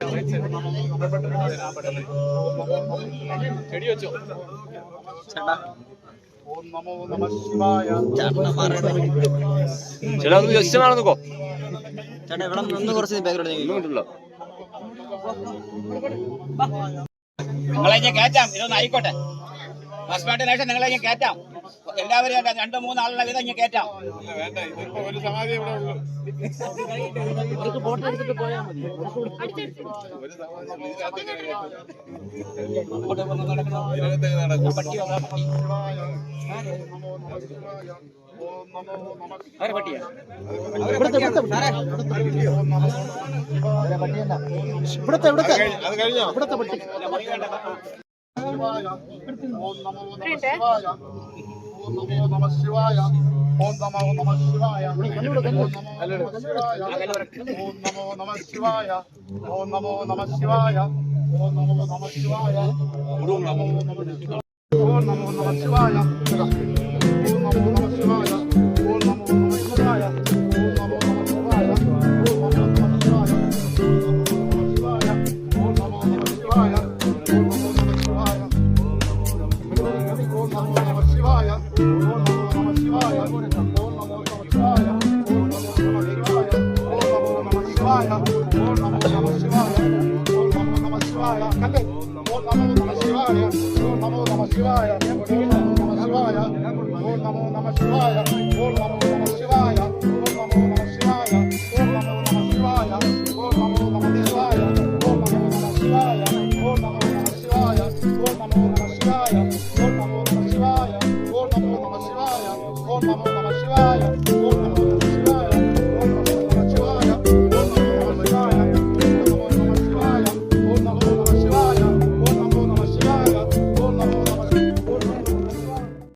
ചേട്ടാ ഓം നമോ നമഃ ശിവായ. ചേട്ടാ ഒന്ന് ജസ്റ്റ് വേണം നോക്കോ. ചേട്ടാ ഇവിടെ നിന്ന് കുറച്ച് ബാക്ക്ഗ്രൗണ്ട് ഇങ്ങോട്ടുണ്ടല്ലോ. നിങ്ങളെ ഞാൻ കയറ്റാം, ഇതൊന്നും ആയിക്കോട്ടെ. ഹസ്ബൻഡിന് ശേഷം നിങ്ങളെ ഞാൻ കയറ്റാം. എല്ലാവരും 2-3 ആളുടെ വീതം ഞാൻ കയറ്റാം. വേണ്ട, ഇതിപ്പോ ഒരു സമാധി ഇവിടെ ഉള്ളൂ. ഫോട്ടോ എടുത്തിട്ട് പോയാൽ മതി. ഒരു സമാധി ഇതിനകത്ത് അത് കഴിഞ്ഞോ? ഇവിടുത്തെ പട്ടി. ഓം നമോ നമഃ ശിവായ. ഓം നമോ നമഃ ശിവായ. ഓം നമോ നമഃ ശിവായ. ഓം നമോ നമഃ ശിവായ. ഓം നമോ നമഃ ശിവായ. ഓം നമോ നമഃ ശിവായ. ഓം നമോ നമഃ ശിവായ. ഓം നമോ നമഃ ശിവായ. ഓം നമോ നമഃ ശിവായ. ഓം നമോ നമഃ ശിവായ. ഓം നമോ നമഃ ശിവായ. ഓം നമോ നമഃ ശിവായ. ഓം നമോ നമഃ ശിവായ. Shivaya, Om Namo Namah Shivaya, Om Namo Namah Shivaya, Om Namo Namah Shivaya.